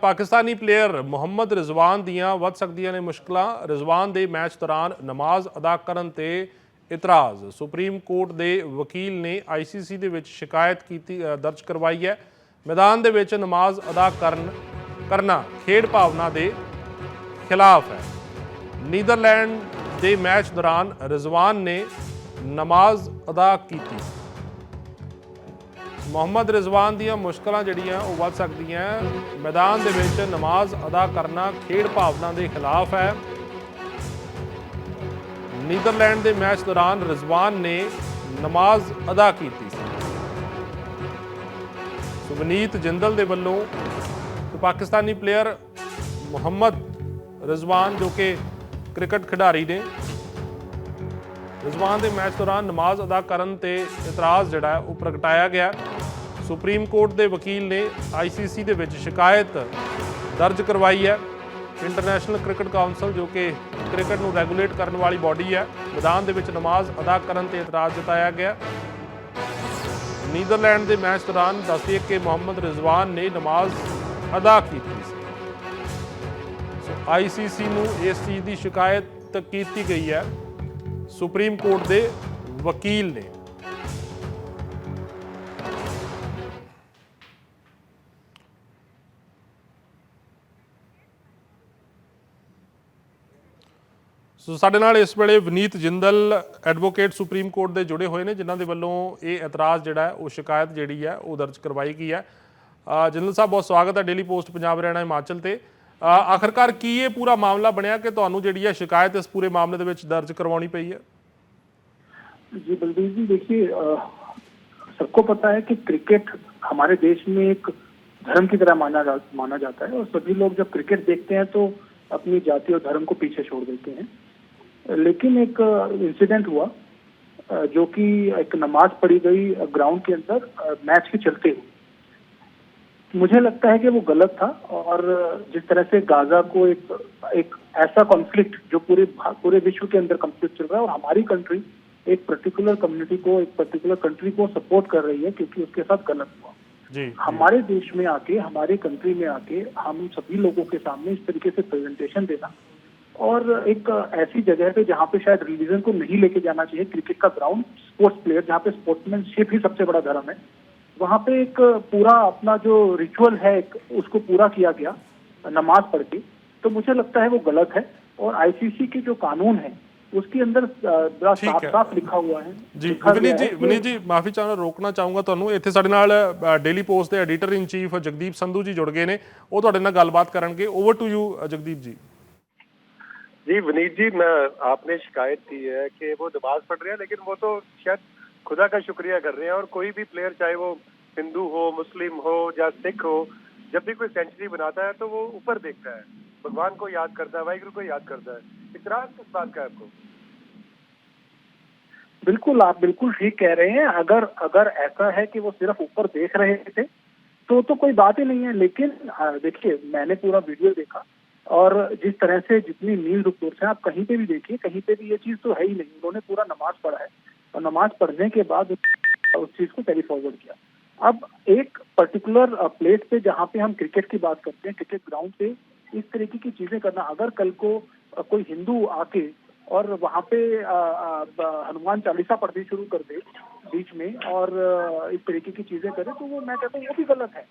Pakistani player Muhammad ਰਿਜ਼ਵਾਨ ਦੀਆਂ ਵੱਧ ਸਕਦੀਆਂ ਨੇ ਮੁਸ਼ਕਲਾਂ। ਰਿਜ਼ਵਾਨ ਦੇ ਮੈਚ ਦੌਰਾਨ ਨਮਾਜ਼ ਅਦਾ ਕਰਨ ਤੇ ਇਤਰਾਜ਼। ਸੁਪਰੀਮ ਕੋਰਟ ਦੇ ਵਕੀਲ ਨੇ ICC ਦੇ ਵਿੱਚ ਸ਼ਿਕਾਇਤ ਦਰਜ ਕਰਵਾਈ ਹੈ। ਮੈਦਾਨ ਦੇ ਵਿੱਚ ਨਮਾਜ਼ ਅਦਾ ਕਰਨਾ ਖੇਡ ਭਾਵਨਾ ਦੇ ਖਿਲਾਫ ਹੈ। ਨੀਦਰਲੈਂਡ ਦੇ ਮੈਚ ਦੌਰਾਨ ਰਿਜ਼ਵਾਨ ਨੇ ਨਮਾਜ਼ ਅਦਾ ਕੀਤੀ। ਮੁਹੰਮਦ ਰਿਜ਼ਵਾਨ ਦੀਆਂ ਮੁਸ਼ਕਲਾਂ ਜਿਹੜੀਆਂ ਉਹ ਵੱਧ ਸਕਦੀਆਂ। ਮੈਦਾਨ ਦੇ ਵਿੱਚ ਨਮਾਜ਼ ਅਦਾ ਕਰਨਾ ਖੇਡ ਭਾਵਨਾ ਦੇ ਖਿਲਾਫ ਹੈ। ਨੀਦਰਲੈਂਡ ਦੇ ਮੈਚ ਦੌਰਾਨ ਰਿਜ਼ਵਾਨ ਨੇ ਨਮਾਜ਼ ਅਦਾ ਕੀਤੀ ਸੀ। ਵਨੀਤ ਜਿੰਦਲ ਦੇ ਵੱਲੋਂ ਪਾਕਿਸਤਾਨੀ ਪਲੇਅਰ ਮੁਹੰਮਦ ਰਿਜ਼ਵਾਨ ਜੋ ਕਿ ਕ੍ਰਿਕਟ ਖਿਡਾਰੀ ਨੇ, ਰਿਜ਼ਵਾਨ ਦੇ ਮੈਚ ਦੌਰਾਨ ਨਮਾਜ਼ ਅਦਾ ਕਰਨ ਤੇ ਇਤਰਾਜ਼ ਜਿਹੜਾ ਉਹ ਪ੍ਰਗਟਾਇਆ ਗਿਆ। ਸੁਪਰੀਮ ਕੋਰਟ ਦੇ ਵਕੀਲ ਨੇ ICC ਦੇ ਵਿੱਚ ਸ਼ਿਕਾਇਤ ਦਰਜ ਕਰਵਾਈ ਹੈ। ਇੰਟਰਨੈਸ਼ਨਲ ਕ੍ਰਿਕਟ ਕਾਉਂਸਲ ਜੋ ਕਿ ਕ੍ਰਿਕਟ ਨੂੰ ਰੈਗੂਲੇਟ ਕਰਨ ਵਾਲੀ ਬਾਡੀ ਹੈ, ਮੈਦਾਨ ਦੇ ਵਿੱਚ ਨਮਾਜ਼ ਅਦਾ ਕਰਨ ਤੇ ਇਤਰਾਜ਼ ਜਤਾਇਆ ਗਿਆ। ਨੀਦਰਲੈਂਡ ਦੇ ਮੈਚ ਦੌਰਾਨ ਦੱਸਦੀਏ ਕਿ ਮੁਹੰਮਦ ਰਿਜ਼ਵਾਨ ਨੇ ਨਮਾਜ਼ ਅਦਾ ਕੀਤੀ ਸੀ। ICC ਨੂੰ ਇਸ ਚੀਜ਼ ਦੀ ਸ਼ਿਕਾਇਤ ਕੀਤੀ ਗਈ ਹੈ ਸੁਪਰੀਮ ਕੋਰਟ ਦੇ ਵਕੀਲ ਨੇ। ਸੋ ਸਾਡੇ ਨਾਲ ਇਸ ਵੇਲੇ Vaneet Jindal advocate supreme court ਦੇ ਜੁੜੇ ਹੋਏ ਨੇ, ਜਿਨ੍ਹਾਂ ਦੇ ਵੱਲੋਂ ਇਹ ਇਤਰਾਜ਼ ਜਿਹੜਾ ਹੈ ਉਹ ਸ਼ਿਕਾਇਤ ਜਿਹੜੀ ਹੈ ਉਹ ਦਰਜ ਕਰਵਾਈ ਗਈ ਹੈ। ਜਿੰਦਲ ਸਾਹਿਬ ਬਹੁਤ ਸਵਾਗਤ ਹੈ ਡੇਲੀ ਪੋਸਟ ਪੰਜਾਬ ਹਰਿਆਣਾ ਹਿਮਾਚਲ ਤੇ। ਆਖਰਕਾਰ ਕੀ ਇਹ ਪੂਰਾ ਮਾਮਲਾ ਬਣਿਆ ਕਿ ਤੁਹਾਨੂੰ ਜਿਹੜੀ ਹੈ ਸ਼ਿਕਾਇਤ ਇਸ पूरे मामले ਦੇ ਵਿੱਚ दर्ज करवानी पई है? जी बलबीर जी, देखिए सबको पता है कि क्रिकेट हमारे देश में एक धर्म की तरह माना जाता है और सभी लोग जब क्रिकेट देखते हैं तो अपनी जाति और धर्म को पीछे छोड़ देते हैं। लेकिन एक इंसिडेंट हुआ जो कि एक नमाज पढ़ी गई ग्राउंड के अंदर मैच के चलते हुए। मुझे लगता है कि वो गलत था और जिस तरह से गाजा को एक ऐसा कॉन्फ्लिक्ट जो पूरे विश्व के अंदर कॉन्फ्लिक्ट चल रहा है और हमारी कंट्री एक पर्टिकुलर कम्युनिटी को, एक पर्टिकुलर कंट्री को सपोर्ट कर रही है क्योंकि उसके साथ गलत हुआ जी। हमारे देश में आके, हमारे कंट्री में आके हम सभी लोगों के सामने इस तरीके से प्रेजेंटेशन देना और एक ऐसी जगह पे जहाँ पे शायद रिलीजन को नहीं लेके जाना चाहिए, क्रिकेट का ग्राउंड, स्पोर्ट्स प्लेयर जहाँ पे स्पोर्ट्समैनशिप ही सबसे बड़ा धर्म है, वहाँ पे एक पूरा अपना जो रिचुअल है उसको पूरा किया गया नमाज पढ़ के। तो मुझे लगता है वो गलत है और ICC के जो कानून है उसके अंदर बड़ा साफ लिखा हुआ है जी। विनीत जी माफी चाहना रोकना चाहूँगा ਤੁਹਾਨੂੰ। ਇੱਥੇ ਸਾਡੇ ਨਾਲ ਡੇਲੀ ਪੋਸਟ ਦੇ ਐਡੀਟਰ ਇਨ ਚੀਫ ਜਗਦੀਪ ਸੰਧੂ ਜੀ ਜੁੜ ਗਏ ਨੇ, ਉਹ ਤੁਹਾਡੇ ਨਾਲ ਗੱਲਬਾਤ ਕਰਨਗੇ। ਓਵਰ टू यू जगदीप जी। जी विनीत जी, मैं आपने शिकायत की है कि वो नमाज पढ़ रहे हैं, लेकिन वो तो शायद खुदा का शुक्रिया कर रहे हैं और कोई भी प्लेयर चाहे वो हिंदू हो, मुस्लिम हो या सिख हो, जब भी कोई सेंचुरी बनाता है तो वो ऊपर देखता है, भगवान को याद करता है, वाहिगुरु को याद करता है। इतराज किस बात का है आपको? बिल्कुल, आप बिल्कुल ठीक कह रहे हैं। अगर ऐसा है कि वो सिर्फ ऊपर देख रहे थे तो कोई बात ही नहीं है। लेकिन देखिए, मैंने पूरा वीडियो देखा और जिस तरह से जितनी न्यूज रिपोर्ट्स हैं आप कहीं पे भी देखिए, कहीं पे भी ये चीज तो है ही नहीं। उन्होंने पूरा नमाज पढ़ा है और नमाज पढ़ने के बाद उस चीज को कैरी फॉरवर्ड किया। अब एक पर्टिकुलर प्लेस पे जहाँ पे हम क्रिकेट की बात करते हैं, क्रिकेट ग्राउंड पे इस तरीके की चीजें करना, अगर कल को कोई हिंदू आके और वहाँ पे हनुमान चालीसा पढ़नी शुरू कर दे बीच में और इस तरीके की चीजें करे तो वो, मैं कहता हूँ वो भी गलत है।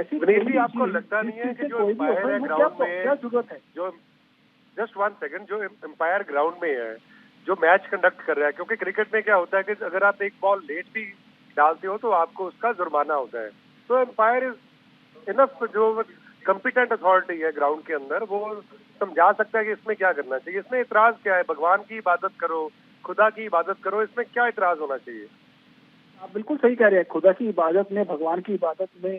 ऐसी भी आपको लगता नहीं है कि जो एम्पायर ग्राउंड में क्या जरूरत है, जो जस्ट 1 सेकंड, जो एम्पायर ग्राउंड में है, जो मैच कंडक्ट कर रहा है, क्योंकि क्रिकेट में क्या होता है कि अगर आप एक बॉल लेट भी डालते हो तो आपको उसका जुर्माना होता है। तो एम्पायर इज इनफ, जो कॉम्पिटेंट अथॉरिटी है ग्राउंड के अंदर, वो समझा सकता है कि इसमें क्या करना चाहिए। इसमें इतराज क्या है? भगवान की इबादत करो, खुदा की इबादत करो, इसमें क्या इतराज होना चाहिए? आप बिल्कुल सही कह रहे हैं। खुदा की इबादत में, भगवान की इबादत में,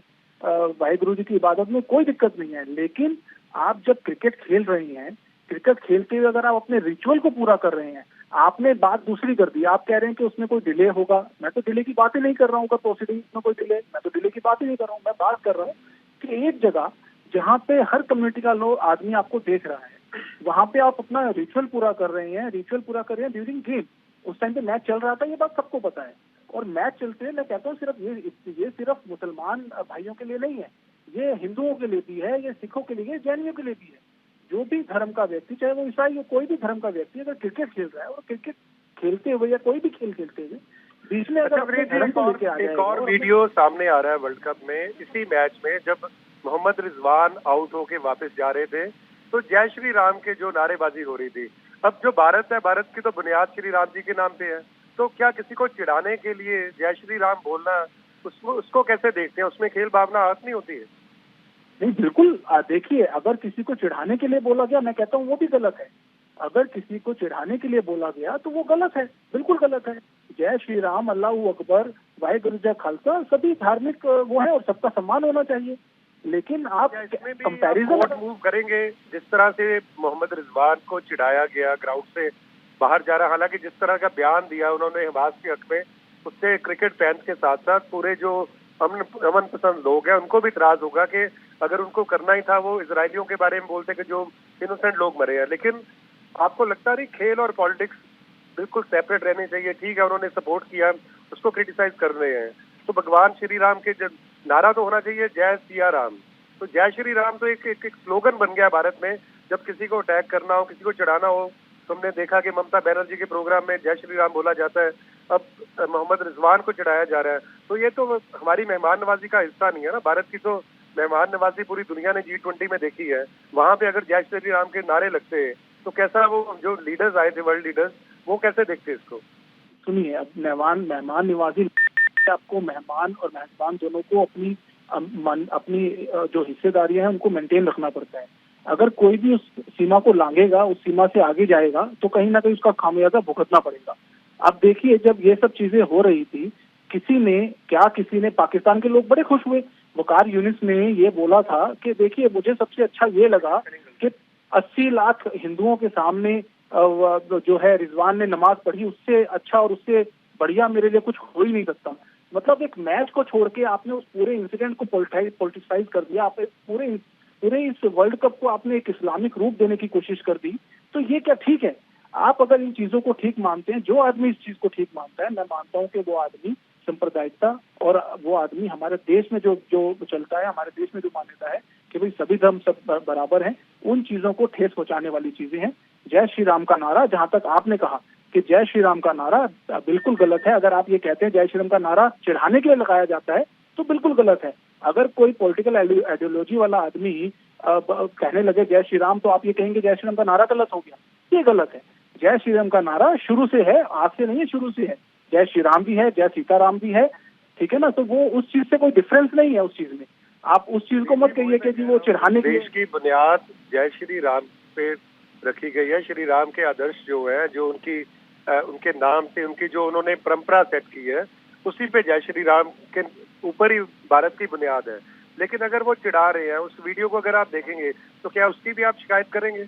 वाहिगुरु जी की इबादत में कोई दिक्कत नहीं है। लेकिन आप जब क्रिकेट खेल रहे हैं, क्रिकेट खेलते हुए अगर आप अपने रिचुअल को पूरा कर रहे हैं, आपने बात दूसरी कर दी। आप कह रहे हैं कि उसमें कोई डिले होगा। मैं तो डिले की बात ही नहीं कर रहा हूँ, प्रोसीडिंग में कोई डिले, मैं तो डिले की बात ही नहीं कर रहा हूँ। मैं बात कर रहा हूँ कि एक जगह जहाँ पे हर कम्युनिटी का लोग आदमी आपको देख रहा है, वहाँ पे आप अपना रिचुअल पूरा कर रहे हैं ड्यूरिंग गेम। उस टाइम पे मैच चल रहा था, ये बात सबको पता है। और मैच चलते हैं, मैं कहता हूँ सिर्फ ये सिर्फ मुसलमान भाइयों के लिए नहीं है, ये हिंदुओं के लिए भी है, ये सिखों के लिए, जैनियों के लिए भी है। जो भी धर्म का व्यक्ति, चाहे वो ईसाई हो, कोई भी धर्म का व्यक्ति अगर क्रिकेट खेल रहा है और क्रिकेट खेलते हुए या कोई भी खेल खेलते हुए बीच में अगर अपने धर्म को लेके आ एक जाएगा और वीडियो सामने आ रहा है वर्ल्ड कप में, इसी मैच में जब मोहम्मद रिजवान आउट होके वापस जा रहे थे तो जय श्री राम के जो नारेबाजी हो रही थी। अब जो भारत है, भारत की तो बुनियाद श्री राम जी के नाम पे है, तो क्या किसी को चिढ़ाने के लिए जय श्री राम बोलना, उसको कैसे देखते हैं? उसमें खेल भावना हाथ नहीं होती है? नहीं, बिल्कुल। देखिए, अगर किसी को चिढ़ाने के लिए बोला गया, मैं कहता हूँ वो भी गलत है। अगर किसी को चिढ़ाने के लिए बोला गया तो वो गलत है, बिल्कुल गलत है। जय श्री राम, अल्लाह अकबर, वाहिगुरु जी खालसा, सभी धार्मिक वो है और सबका सम्मान होना चाहिए। लेकिन आप कंपैरिजन मूव करेंगे जिस तरह से मोहम्मद रिजवान को चिढ़ाया गया, ग्राउंड से बाहर जा रहा, हालांकि जिस तरह का बयान दिया उन्होंने हमास के हक में, उससे क्रिकेट फैंस के साथ साथ पूरे जो अमन पसंद लोग हैं उनको भी इतराज होगा कि अगर उनको करना ही था वो इजरायलियों के बारे में बोलते कि जो इनोसेंट लोग मरे हैं। लेकिन आपको लगता नहीं खेल और पॉलिटिक्स बिल्कुल सेपरेट रहने चाहिए? ठीक है, उन्होंने सपोर्ट किया, उसको क्रिटिसाइज कर रहे हैं, तो भगवान श्री राम के जब नारा तो होना चाहिए जय सिया राम। तो जय श्री राम तो एक स्लोगन बन गया भारत में, जब किसी को अटैक करना हो, किसी को चढ़ाना हो। तुमने देखा कि ममता बनर्जी के प्रोग्राम में जय श्री राम बोला जाता है, अब मोहम्मद रिजवान को चढ़ाया जा रहा है। तो ये तो हमारी मेहमान नवाजी का हिस्सा नहीं है ना। भारत की तो मेहमान नवाजी पूरी दुनिया ने G20 में देखी है। वहां पे अगर जय श्री राम के नारे लगते हैं तो कैसा वो जो लीडर्स आए थे, वर्ल्ड लीडर्स, वो कैसे देखते इसको? सुनिए, अब मेहमान नवाजी, आपको मेहमान और मेहमान दोनों को अपनी जो हिस्सेदारियां हैं उनको मेंटेन रखना पड़ता है। अगर कोई भी उस सीमा को लांघेगा, उस सीमा से आगे जाएगा, तो कहीं ना कहीं उसका खामियाजा भुगतना पड़ेगा। अब देखिए, जब ये सब चीजें हो रही थी, किसी ने पाकिस्तान के लोग बड़े खुश हुए। वकार यूनिस ने ये बोला था कि देखिए, मुझे सबसे अच्छा ये लगा कि 80 लाख हिंदुओं के सामने जो है रिजवान ने नमाज पढ़ी, उससे अच्छा और उससे बढ़िया मेरे लिए कुछ हो ही नहीं सकता। मतलब एक मैच को छोड़ के आपने उस पूरे इंसिडेंट को पॉलिटिसाइज कर दिया। आप पूरे इस वर्ल्ड कप को आपने एक इस्लामिक रूप देने की कोशिश कर दी। तो ये क्या ठीक है? आप अगर इन चीजों को ठीक मानते हैं, जो आदमी इस चीज को ठीक मानता है, मैं मानता हूँ कि वो आदमी सांप्रदायिकता और वो आदमी हमारे देश में जो चलता है, हमारे देश में जो मान्यता है कि भाई सभी धर्म सब बराबर हैं, उन चीजों को ठेस पहुंचाने वाली चीजें हैं। जय श्री राम का नारा, जहां तक आपने कहा कि जय श्री राम का नारा बिल्कुल गलत है। अगर आप ये कहते हैं जय श्री राम का नारा चिढ़ाने के लिए लगाया जाता है तो बिल्कुल गलत है। अगर कोई पॉलिटिकल आइडियोलॉजी वाला आदमी कहने लगे जय श्री राम, तो आप ये कहेंगे जय श्री राम का नारा गलत हो गया, ये गलत है। जय श्री राम का नारा शुरू से है, आज से नहीं है, शुरू से है। जय श्री राम भी है, जय सीताराम भी है, ठीक है ना। तो वो उस चीज से कोई डिफरेंस नहीं है उस चीज में। आप उस चीज को मत कहिए कि जी वो चिढ़ाने देश की बुनियाद जय श्री राम पे रखी गई है। श्री राम के आदर्श जो है, जो उनके नाम से उनकी जो उन्होंने परंपरा सेट की है, उसी पे जय श्री राम के ऊपर ही भारत की बुनियाद है। लेकिन अगर वो चिढ़ा रहे हैं, उस वीडियो को अगर आप देखेंगे तो क्या उसकी भी आप शिकायत करेंगे?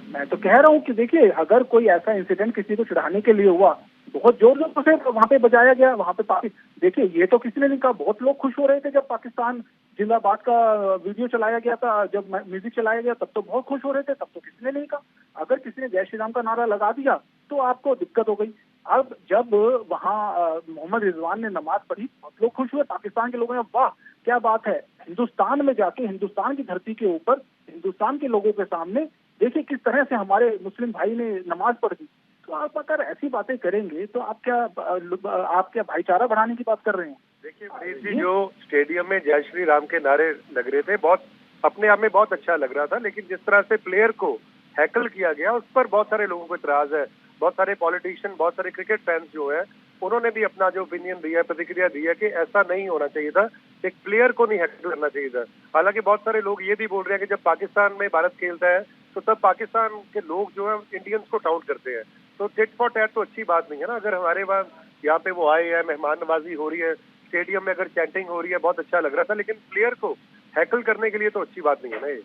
मैं तो कह रहा हूँ कि देखिए, अगर कोई ऐसा इंसिडेंट किसी को चिढ़ाने के लिए हुआ, बहुत जोर जोर से वहां पे बजाया गया, वहां पे देखिए, ये तो किसी ने नहीं कहा। बहुत लोग खुश हो रहे थे जब पाकिस्तान जिंदाबाद का वीडियो चलाया गया था, जब म्यूजिक चलाया गया, तब तो बहुत खुश हो रहे थे, तब तो किसी ने नहीं कहा। अगर किसी ने जय श्री राम का नारा लगा दिया तो आपको दिक्कत हो गई। अब जब वहाँ मोहम्मद रिजवान ने नमाज पढ़ी, बहुत लोग खुश हुए, पाकिस्तान के लोगों ने वाह क्या बात है। हिंदुस्तान में जाके, हिंदुस्तान की धरती के ऊपर, हिंदुस्तान के लोगों के सामने देखिए किस तरह से हमारे मुस्लिम भाई ने नमाज पढ़ दी। तो आप अगर ऐसी बातें करेंगे तो आप क्या भाईचारा बढ़ाने की बात कर रहे हैं? देखिए मनीष जी, जो स्टेडियम में जय श्री राम के नारे लग रहे थे, बहुत अपने आप में बहुत अच्छा लग रहा था, लेकिन जिस तरह से प्लेयर को हैकल किया गया, उस पर बहुत सारे लोगों को इतराज है। बहुत सारे पॉलिटिशियन, बहुत सारे क्रिकेट फैंस जो है, उन्होंने भी अपना जो ओपिनियन दिया है, प्रतिक्रिया दी है कि ऐसा नहीं होना चाहिए था, एक प्लेयर को नहीं हैकल करना चाहिए था। हालांकि बहुत सारे लोग ये भी बोल रहे हैं कि जब पाकिस्तान में भारत खेलता है तो तब पाकिस्तान के लोग जो है इंडियंस को टाउट करते हैं। तो टिट फॉर टैट तो अच्छी बात नहीं है ना। अगर हमारे पास यहाँ पे वो आए हैं, मेहमान नवाजी हो रही है, स्टेडियम में अगर चैंटिंग हो रही है, बहुत अच्छा लग रहा था, लेकिन प्लेयर को हैकल करने के लिए तो अच्छी बात नहीं है ना ये।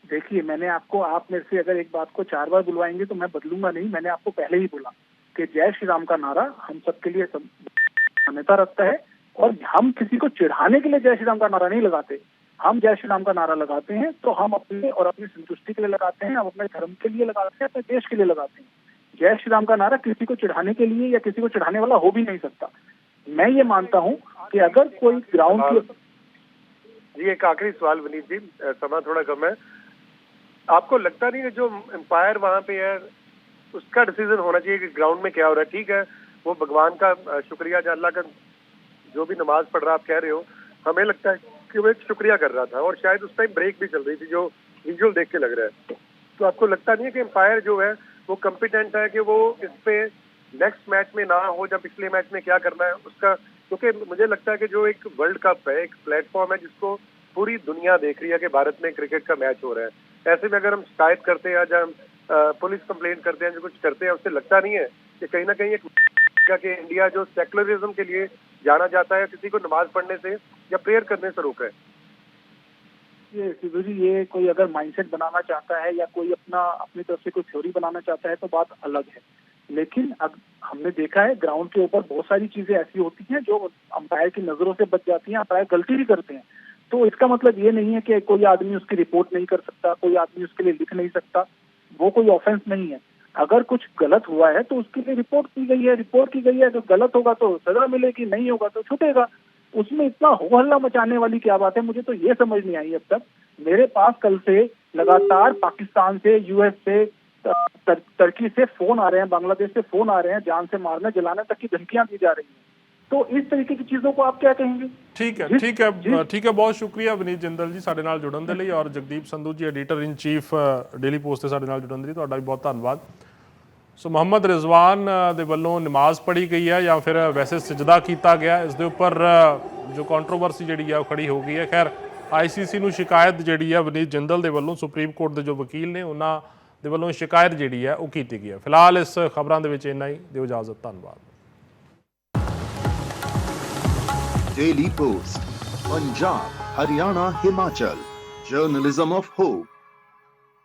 देखिए, आप मेरे से अगर एक बात को 4 बार बुलवाएंगे तो मैं बदलूंगा नहीं। मैंने आपको पहले ही बोला कि जय श्री राम का नारा हम सबके लिए मान्यता रखता है, और हम किसी को चिढ़ाने के लिए जय श्री राम का नारा नहीं लगाते। हम जय श्री राम का नारा लगाते हैं तो हम अपने और अपनी संतुष्टि के लिए लगाते हैं, हम अपने धर्म के लिए लगाते हैं, अपने देश के लिए लगाते हैं। जय श्री राम का नारा किसी को चिढ़ाने के लिए या किसी को चिढ़ाने वाला हो भी नहीं सकता। मैं ये मानता हूँ कि अगर कोई ग्राउंड की जी एक आखिरी सवाल विनीत जी, समय थोड़ा कम है। आपको लगता नहीं है जो एम्पायर वहाँ पे है उसका डिसीजन होना चाहिए कि ग्राउंड में क्या हो रहा है? ठीक है, वो भगवान का शुक्रिया, अल्लाह का जो भी नमाज पढ़ रहा आप कह रहे हो, हमें लगता है कि वो एक शुक्रिया कर रहा था और शायद उस टाइम ब्रेक भी चल रही थी जो विजुअल देख के लग रहा है। तो आपको लगता नहीं है कि एम्पायर जो है वो कॉम्पिटेंट है कि वो इस पे नेक्स्ट मैच में ना हो या पिछले मैच में क्या करना है उसका? क्योंकि मुझे लगता है कि जो एक वर्ल्ड कप है, एक प्लेटफॉर्म है जिसको पूरी दुनिया देख रही है कि भारत में क्रिकेट का मैच हो रहा है। ऐसे में अगर हम शिकायत करते हैं या हम पुलिस कंप्लेंट करते हैं, जो कुछ करते हैं, उससे लगता नहीं है कि कहीं ना कहीं एक कि इंडिया जो सेकुलरिज्म के लिए जाना जाता है किसी को नमाज पढ़ने से या प्रेयर करने से रोका है? ये सिद्धू जी, ये कोई अगर माइंडसेट बनाना चाहता है या कोई अपनी तरफ से कोई थ्योरी बनाना चाहता है तो बात अलग है। लेकिन अब हमने देखा है ग्राउंड के ऊपर बहुत सारी चीजें ऐसी होती हैं जो अंपायर की नजरों से बच जाती हैं, अंपायर गलती भी करते हैं। तो इसका मतलब ये नहीं है कि कोई आदमी उसकी रिपोर्ट नहीं कर सकता, कोई आदमी उसके लिए लिख नहीं सकता। वो कोई ऑफेंस नहीं है। अगर कुछ गलत हुआ है तो उसके लिए रिपोर्ट की गई है। तो गलत होगा तो सजा मिलेगी, नहीं होगा तो छूटेगा। उसमें इतना हो हल्ला मचाने वाली क्या बात है? मुझे तो ये समझ नहीं आई अब तक। मेरे पास कल से लगातार पाकिस्तान से, यूएस से, टर्की से फोन आ रहे हैं, बांग्लादेश से फोन आ रहे हैं, जान से मारने जलाने तक की धमकियां दी जा रही हैं। तो इस तरीके की चीजों को आप क्या कहेंगे? ठीक है, बहुत शुक्रिया विनीत जिंदल जी ਸਾਡੇ ਨਾਲ ਜੁੜਨ ਦੇ ਲਈ ਔਰ ਜਗਦੀਪ ਸੰਧੂ ਜੀ ਐਡੀਟਰ ਇਨ ਚੀਫ ਡੇਲੀ ਪੋਸਟ ਤੇ ਸਾਡੇ ਨਾਲ ਜੁੜਨ ਦੇ ਲਈ ਤੁਹਾਡਾ ਵੀ ਬਹੁਤ ਧੰਨਵਾਦ। ਸੋ ਮੁਹੰਮਦ ਰਿਜ਼ਵਾਨ ਦੇ ਵੱਲੋਂ ਨਮਾਜ਼ ਪੜ੍ਹੀ ਗਈ ਹੈ ਜਾਂ ਫਿਰ ਵੈਸੇ ਸਜਦਾ ਕੀਤਾ ਗਿਆ, ਇਸ ਦੇ ਉੱਪਰ ਜੋ ਕੰਟਰੋਵਰਸੀ ਜਿਹੜੀ ਹੈ ਉਹ ਖੜੀ ਹੋ ਗਈ ਹੈ। ਖੈਰ ਆਈਸੀਸੀ ਨੂੰ ਸ਼ਿਕਾਇਤ ਜਿਹੜੀ ਹੈ ਵਿਨੀਤ ਜਿੰਦਲ ਦੇ ਵੱਲੋਂ ਸੁਪਰੀਮ ਕੋਰਟ ਦੇ ਜੋ ਵਕੀਲ ਨੇ ਉਹਨਾਂ ਦੇ ਵੱਲੋਂ ਸ਼ਿਕਾਇਤ ਜਿਹੜੀ ਹੈ ਉਹ ਕੀਤੀ ਗਈ ਹੈ। ਫਿਲਹਾਲ ਇਸ ਖਬਰਾਂ ਦੇ ਵਿੱਚ ਇੰਨਾ ਹੀ। ਦਿਓ ਇਜਾਜ਼ਤ, ਧੰਨਵਾਦ। Daily Post, Punjab, Haryana, Himachal. Journalism of hope.